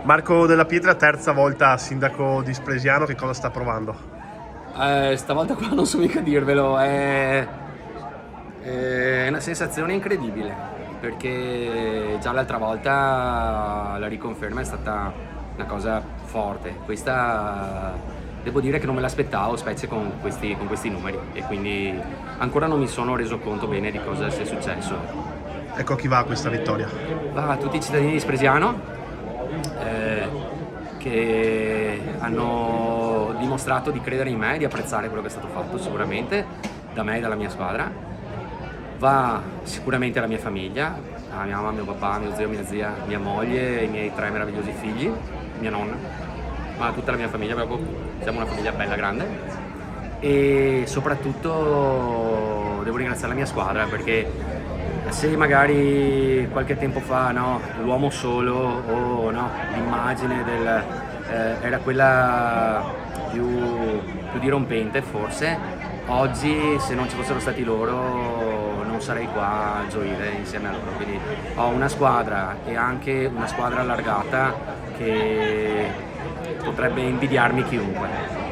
Marco Della Pietra, terza volta sindaco di Spresiano, che cosa sta provando? Stavolta qua non so mica dirvelo, è una sensazione incredibile, perché già l'altra volta la riconferma è stata una cosa forte. Questa devo dire che non me l'aspettavo, specie con questi numeri, e quindi ancora non mi sono reso conto bene di cosa sia successo. Ecco a chi va questa vittoria. Va a tutti i cittadini di Spresiano che hanno dimostrato di credere in me e di apprezzare quello che è stato fatto sicuramente da me e dalla mia squadra. Va sicuramente alla mia famiglia, a mia mamma, mio papà, mio zio, mia zia, mia moglie, i miei 3 meravigliosi figli, mia nonna, ma a tutta la mia famiglia, proprio siamo una famiglia bella grande. E soprattutto devo ringraziare la mia squadra, perché se magari qualche tempo fa, no, l'uomo solo o no, l'immagine era quella più dirompente forse, oggi se non ci fossero stati loro non sarei qua a gioire insieme a loro. Quindi ho una squadra, e anche una squadra allargata, che potrebbe invidiarmi chiunque.